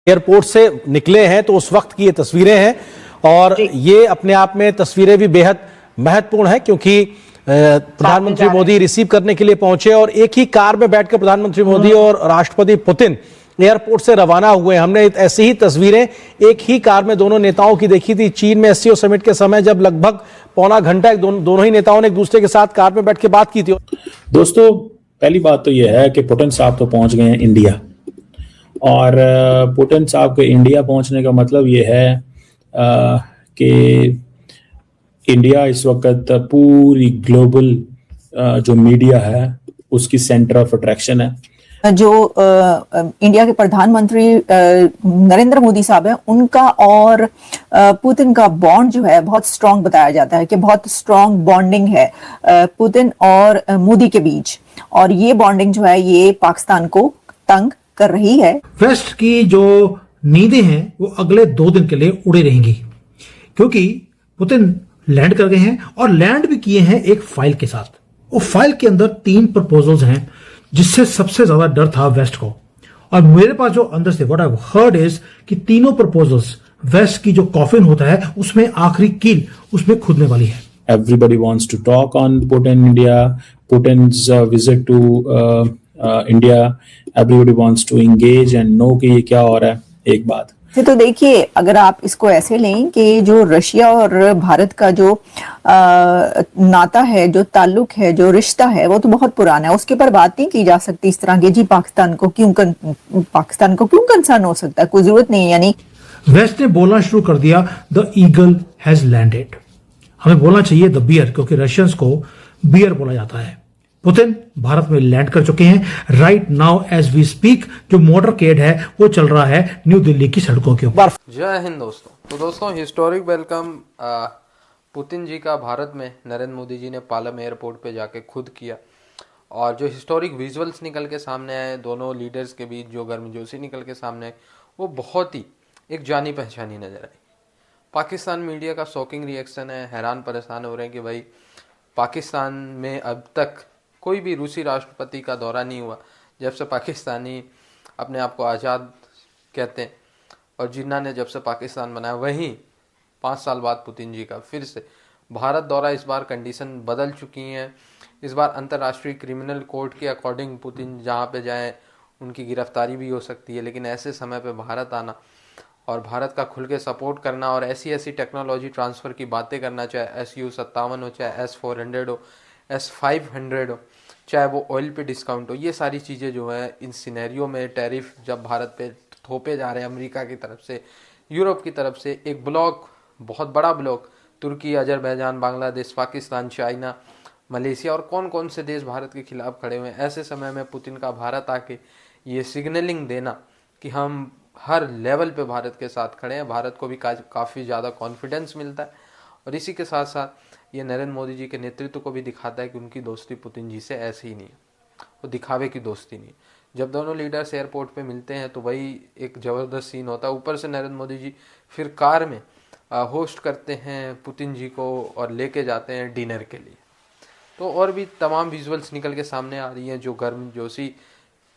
Airport से निकले हैं, तो उस वक्त की ये तस्वीरें हैं और ये अपने आप में तस्वीरें भी बेहद महत्वपूर्ण है, क्योंकि प्रधानमंत्री मोदी रिसीव करने के लिए पहुंचे और एक ही कार में बैठकर प्रधानमंत्री मोदी और राष्ट्रपति पुतिन एयरपोर्ट से रवाना हुए। हमने ऐसी ही तस्वीरें एक ही कार में दोनों नेताओं की देखी थी चीन में एससीओ समिट के समय, जब लगभग पौना घंटा दोनों ही नेताओं ने एक दूसरे के साथ कार में बैठ के बात की थी। दोस्तों, पहली बात तो यह है कि पुतिन साहब तो पहुंच गए हैं इंडिया, और पुतिन साहब के इंडिया पहुंचने का मतलब ये है कि इंडिया इस वक्त पूरी ग्लोबल जो मीडिया है उसकी सेंटर ऑफ अट्रैक्शन है। जो इंडिया के प्रधानमंत्री नरेंद्र मोदी साहब हैं, उनका और पुतिन का बॉन्ड जो है बहुत स्ट्रांग बताया जाता है कि बहुत स्ट्रांग बॉन्डिंग है पुतिन और मोदी के बीच, और ये बॉन्डिंग जो है ये पाकिस्तान को तंग कर रही है। वेस्ट की जो नींदें हैं वो अगले 2 दिन के लिए उड़े रहेंगी, क्योंकि पुतिन लैंड कर गए हैं और लैंड भी किए हैं एक फाइल के साथ। वो फाइल के अंदर 3 प्रपोजल्स हैं, जिससे सबसे ज्यादा डर था वेस्ट को। और मेरे पास जो अंदर से व्हाट आई हर्ड इज कि तीनों प्रपोजल्स वेस्ट की जो कॉफिन होता है उसमें आखिरी कील उसमें खुदने वाली है। Everybody wants to talk on Putin India, Putin's visit to India. Everybody wants to engage and know कि ये क्या हो रहा है। एक बात तो देखिए, अगर आप इसको ऐसे लें कि जो रशिया और भारत का जो नाता है, जो ताल्लुक है, जो रिश्ता है, वो तो बहुत पुराना है, उसके ऊपर बात नहीं की जा सकती इस तरह की। जी पाकिस्तान को क्यों कंसर्न हो सकता है, कोई जरूरत नहीं है। यानी वेस्ट ने बोलना शुरू कर दिया द ईगल हैज लैंडेड। हमें बोलना चाहिए द बियर, क्योंकि रशियंस को बियर बोला जाता है। पुतिन भारत में लैंड कर चुके हैं। Right now as we speak जो मोटरकेड है वो चल रहा है न्यू दिल्ली की सड़कों के ऊपर। जय हिंद दोस्तों। तो दोस्तों, हिस्टोरिक वेलकम पुतिन जी का भारत में नरेंद्र मोदी जी ने पालम एयरपोर्ट पे जाके खुद किया, और जो हिस्टोरिक विजुअल्स निकल के सामने आए दोनों लीडर्स के बीच, जो गर्मजोशी निकल के सामने आए, वो बहुत ही एक जानी पहचानी नजर आई। पाकिस्तान मीडिया का शॉकिंग रिएक्शन है, हैरान परेशान हो रहे हैं कि भाई पाकिस्तान में अब तक कोई भी रूसी राष्ट्रपति का दौरा नहीं हुआ जब से पाकिस्तानी अपने आप को आज़ाद कहते हैं, और जिन्ना ने जब से पाकिस्तान बनाया, वहीं 5 साल बाद पुतिन जी का फिर से भारत दौरा। इस बार कंडीशन बदल चुकी हैं। इस बार अंतर्राष्ट्रीय क्रिमिनल कोर्ट के अकॉर्डिंग पुतिन जहाँ पे जाएं उनकी गिरफ्तारी भी हो सकती है, लेकिन ऐसे समय पे भारत आना और भारत का खुल के सपोर्ट करना और ऐसी टेक्नोलॉजी ट्रांसफ़र की बातें करना, चाहे SU-57 हो, चाहे S-400 हो, S-500 हो, चाहे वो ऑयल पे डिस्काउंट हो, ये सारी चीज़ें जो है इन सिनेरियो में टैरिफ जब भारत पे थोपे जा रहे हैं अमेरिका की तरफ से, यूरोप की तरफ से, एक ब्लॉक, बहुत बड़ा block, Turkey, Azerbaijan, Bangladesh, Pakistan, China, Malaysia और कौन कौन से देश भारत के खिलाफ खड़े हुए हैं। ऐसे समय में पुतिन का भारत आके ये सिग्नलिंग देना कि हम हर लेवल पे भारत के साथ खड़े हैं, भारत को भी काफ़ी ज़्यादा कॉन्फिडेंस मिलता है, और इसी के साथ साथ ये नरेंद्र मोदी जी के नेतृत्व को भी दिखाता है कि उनकी दोस्ती पुतिन जी से ऐसी ही नहीं है, वो दिखावे की दोस्ती नहीं है। जब दोनों लीडर्स एयरपोर्ट पे मिलते हैं तो वही एक ज़बरदस्त सीन होता है। ऊपर से नरेंद्र मोदी जी फिर कार में होस्ट करते हैं पुतिन जी को और लेके जाते हैं डिनर के लिए। तो और भी तमाम विजुअल्स निकल के सामने आ रही हैं, जो गर्मजोशी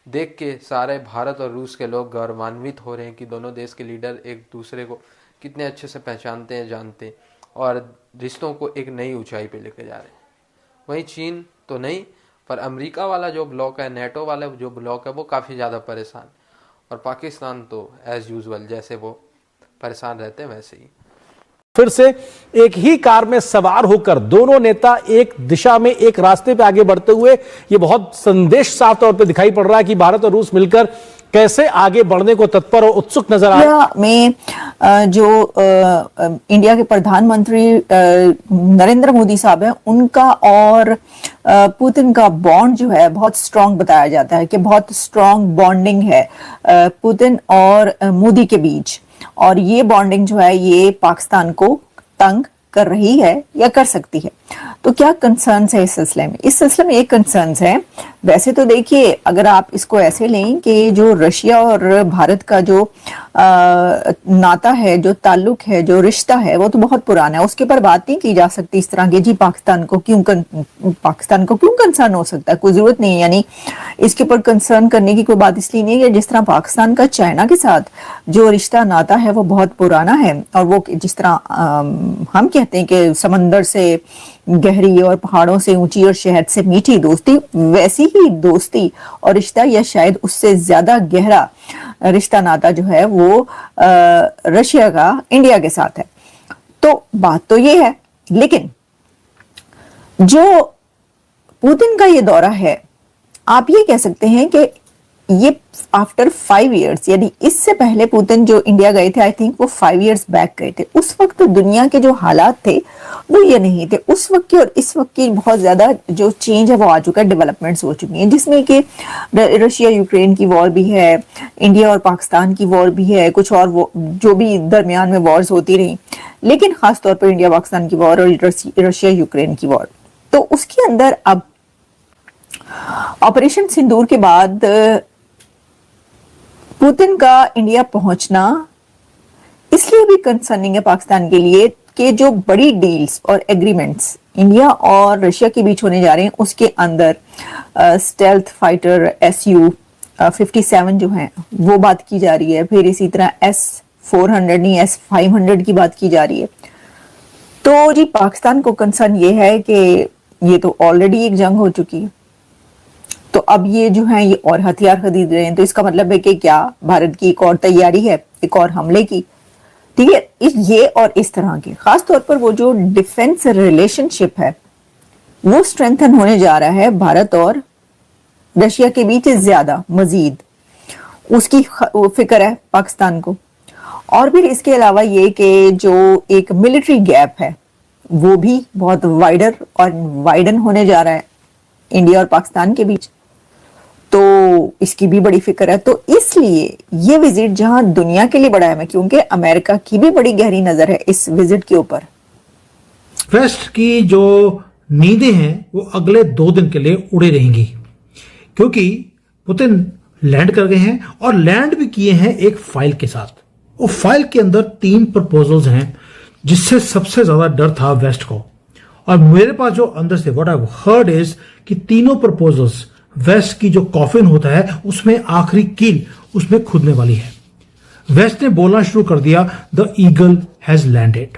देख के सारे भारत और रूस के लोग गौरवान्वित हो रहे हैं कि दोनों देश के लीडर एक दूसरे को कितने अच्छे से पहचानते हैं, जानते हैं, और रिश्तों को एक नई ऊंचाई पे लेके जा रहे हैं। वहीं चीन तो नहीं, पर अमेरिका वाला जो ब्लॉक है, नेटो वाला जो ब्लॉक है, वो काफ़ी ज़्यादा परेशान, और पाकिस्तान तो एज़ यूजुअल जैसे वो परेशान रहते हैं वैसे ही। फिर से एक ही कार में सवार होकर दोनों नेता एक दिशा में, एक रास्ते पे आगे बढ़ते हुए, ये बहुत संदेश साफ तौर पे दिखाई पड़ रहा है कि भारत और रूस मिलकर कैसे आगे बढ़ने को तत्पर और उत्सुक नजर आ रहा है। में जो इंडिया के प्रधानमंत्री नरेंद्र मोदी साहब हैं, उनका और पुतिन का बॉन्ड जो है बहुत स्ट्रांग बताया जाता है कि बहुत स्ट्रांग बॉन्डिंग है पुतिन और मोदी के बीच, और ये बॉन्डिंग जो है ये पाकिस्तान को तंग कर रही है या कर सकती है। तो क्या कंसर्न्स है इस सिलसिले में? इस सिलसिले में एक कंसर्न्स है, वैसे तो देखिए अगर आप इसको ऐसे लें कि जो रशिया और भारत का जो नाता है, जो ताल्लुक है, जो रिश्ता है, वो तो बहुत पुराना है, उसके ऊपर बात नहीं की जा सकती इस तरह की। जी पाकिस्तान को क्यों कंसर्न हो सकता है, कोई जरूरत नहीं है। यानी इसके ऊपर कंसर्न करने की कोई बात इसलिए नहीं है कि जिस तरह पाकिस्तान का चाइना के साथ जो रिश्ता नाता है वो बहुत पुराना है, और वो जिस तरह हम कहते हैं कि समंदर से गहरी और पहाड़ों से ऊंची और शहद से मीठी दोस्ती, वैसी ही दोस्ती और रिश्ता या शायद उससे ज्यादा गहरा रिश्ता नाता जो है वो रशिया का इंडिया के साथ है। तो बात तो ये है, लेकिन जो पुतिन का ये दौरा है, आप ये कह सकते हैं कि ये आफ्टर 5 इयर्स, यानी इससे पहले पुतिन जो इंडिया गए थे, आई थिंक वो 5 इयर्स बैक गए थे, उस वक्त तो दुनिया के जो हालात थे वो ये नहीं थे। उस वक्त की और इस वक्त की बहुत ज्यादा जो चेंज है वो आ चुका है, डेवलपमेंट्स हो चुकी हैं, जिसमें कि रशिया यूक्रेन की वॉर भी है, इंडिया और पाकिस्तान की वॉर भी है, कुछ और जो भी दरमियान में वॉर्स होती रही, लेकिन खासतौर पर इंडिया पाकिस्तान की वॉर और रशिया यूक्रेन की वॉर। तो उसके अंदर अब ऑपरेशन सिंदूर के बाद पुतिन का इंडिया पहुंचना इसलिए भी कंसर्निंग है पाकिस्तान के लिए कि जो बड़ी डील्स और एग्रीमेंट्स इंडिया और रशिया के बीच होने जा रहे हैं, उसके अंदर स्टेल्थ फाइटर Su-57 जो हैं वो बात की जा रही है, फिर इसी तरह S-400 नहीं S-500 की बात की जा रही है। तो जी पाकिस्तान को कंसर्न ये है कि ये तो ऑलरेडी एक जंग हो चुकी है, तो अब ये जो है ये और हथियार खरीद रहे हैं, तो इसका मतलब है कि क्या भारत की एक और तैयारी है एक और हमले की, ठीक है। ये और इस तरह के खास तौर पर वो जो डिफेंस रिलेशनशिप है वो स्ट्रेंथन होने जा रहा है भारत और रशिया के बीच ज्यादा मजीद, उसकी फिक्र है पाकिस्तान को। और फिर इसके अलावा ये कि जो एक मिलिट्री गैप है वो भी बहुत वाइडर और वाइडन होने जा रहा है इंडिया और पाकिस्तान के बीच, तो इसकी भी बड़ी फिक्र है। तो इसलिए ये विजिट जहां दुनिया के लिए बड़ा है, क्योंकि अमेरिका की भी बड़ी गहरी नजर है इस विजिट के ऊपर। वेस्ट की जो नींदें हैं वो अगले 2 दिन के लिए उड़े रहेंगी, क्योंकि पुतिन लैंड कर गए हैं और लैंड भी किए हैं एक फाइल के साथ। वो फाइल के अंदर 3 प्रपोजल्स हैं, जिससे सबसे ज्यादा डर था वेस्ट को। और मेरे पास जो अंदर से व्हाट आई हर्ड इज कि तीनों प्रपोजल्स वेस्ट की जो कॉफिन होता है उसमें आखिरी कील उसमें खुदने वाली है। वेस्ट ने बोलना शुरू कर दिया द ईगल हैज लैंडेड।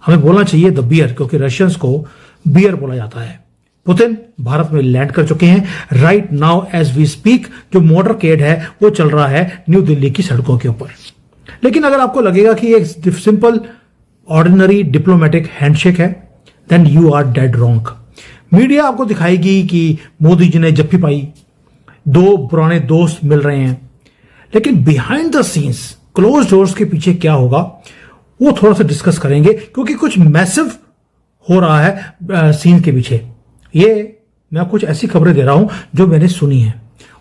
हमें बोलना चाहिए द बियर, क्योंकि रशियंस को बियर बोला जाता है। पुतिन भारत में लैंड कर चुके हैं। Right now as we speak जो मोटरकेड है वो चल रहा है न्यू दिल्ली की सड़कों के ऊपर। लेकिन अगर आपको लगेगा कि एक सिंपल ऑर्डिनरी डिप्लोमेटिक हैंडशेक है, then you are dead wrong. Media आपको दिखाएगी कि मोदी जी ने जप्फी पाई, 2 पुराने दोस्त मिल रहे हैं, लेकिन behind the scenes close doors के पीछे क्या होगा वो थोड़ा सा डिस्कस करेंगे, क्योंकि कुछ मैसिव हो रहा है सीन के पीछे। ये मैं कुछ ऐसी खबरें दे रहा हूं जो मैंने सुनी है,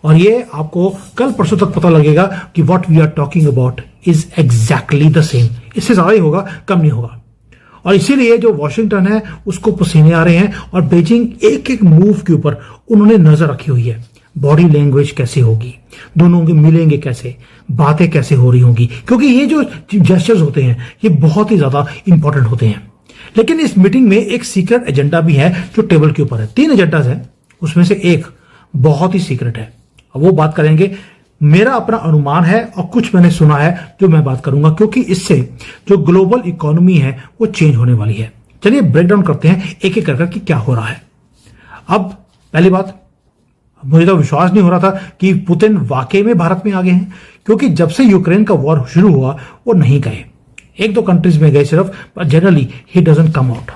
और ये आपको कल परसों तक पता लगेगा कि what we are talking about is exactly the same. इससे ज्यादा ही होगा, कम नहीं होगा। और इसीलिए जो वॉशिंगटन है उसको पसीने आ रहे हैं, और बीजिंग एक एक मूव के ऊपर उन्होंने नजर रखी हुई है। बॉडी लैंग्वेज कैसे होगी, दोनों के मिलेंगे कैसे, बातें कैसे हो रही होंगी, क्योंकि ये जो जेस्चर्स होते हैं ये बहुत ही ज्यादा इंपॉर्टेंट होते हैं। लेकिन इस मीटिंग में एक सीक्रेट एजेंडा भी है जो टेबल के ऊपर है। 3 एजेंडाज हैं, उसमें से एक बहुत ही सीक्रेट है, वो बात करेंगे। मेरा अपना अनुमान है और कुछ मैंने सुना है जो मैं बात करूंगा, क्योंकि इससे जो ग्लोबल इकोनॉमी है वो चेंज होने वाली है। चलिए ब्रेक डाउन करते हैं एक एक करके कि क्या हो रहा है। अब पहली बात, मुझे तो विश्वास नहीं हो रहा था कि पुतिन वाकई में भारत में आ गए हैं, क्योंकि जब से यूक्रेन का वॉर शुरू हुआ वो नहीं गए, 1-2 कंट्रीज में गए सिर्फ, generally he doesn't come out.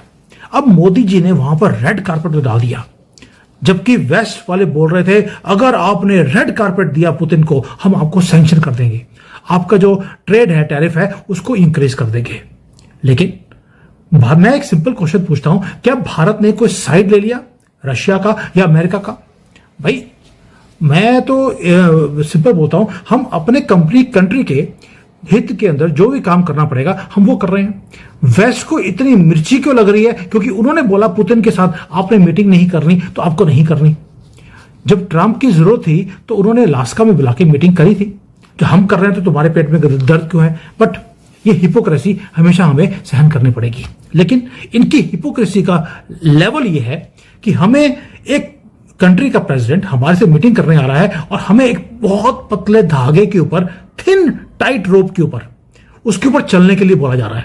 अब मोदी जी ने वहां पर रेड कारपेट डाल दिया, जबकि वेस्ट वाले बोल रहे थे अगर आपने रेड कारपेट दिया पुतिन को हम आपको सैंक्शन कर देंगे, आपका जो ट्रेड है टैरिफ है उसको इंक्रीज कर देंगे। लेकिन मैं एक सिंपल क्वेश्चन पूछता हूं, क्या भारत ने कोई साइड ले लिया रशिया का या अमेरिका का? भाई मैं तो सिंपल बोलता हूं, हम अपने कंट्री के हित के अंदर जो भी काम करना पड़ेगा हम वो कर रहे हैं। वेस्ट को इतनी मिर्ची क्यों लग रही है? क्योंकि उन्होंने बोला पुतिन के साथ आपने मीटिंग नहीं करनी तो आपको नहीं करनी। जब ट्रंप की जरूरत थी तो उन्होंने अलास्का में बुला के मीटिंग करी थी। जो हम कर रहे हैं तो तुम्हारे पेट में दर्द क्यों है? बट ये हिपोक्रेसी हमेशा हमें सहन करनी पड़ेगी। लेकिन इनकी हिपोक्रेसी का लेवल ये है कि हमें एक कंट्री का प्रेसिडेंट हमारे से मीटिंग करने आ रहा है और हमें एक बहुत पतले धागे के ऊपर, थिन टाइट रोप के ऊपर, उसके ऊपर चलने के लिए बोला जा रहा है।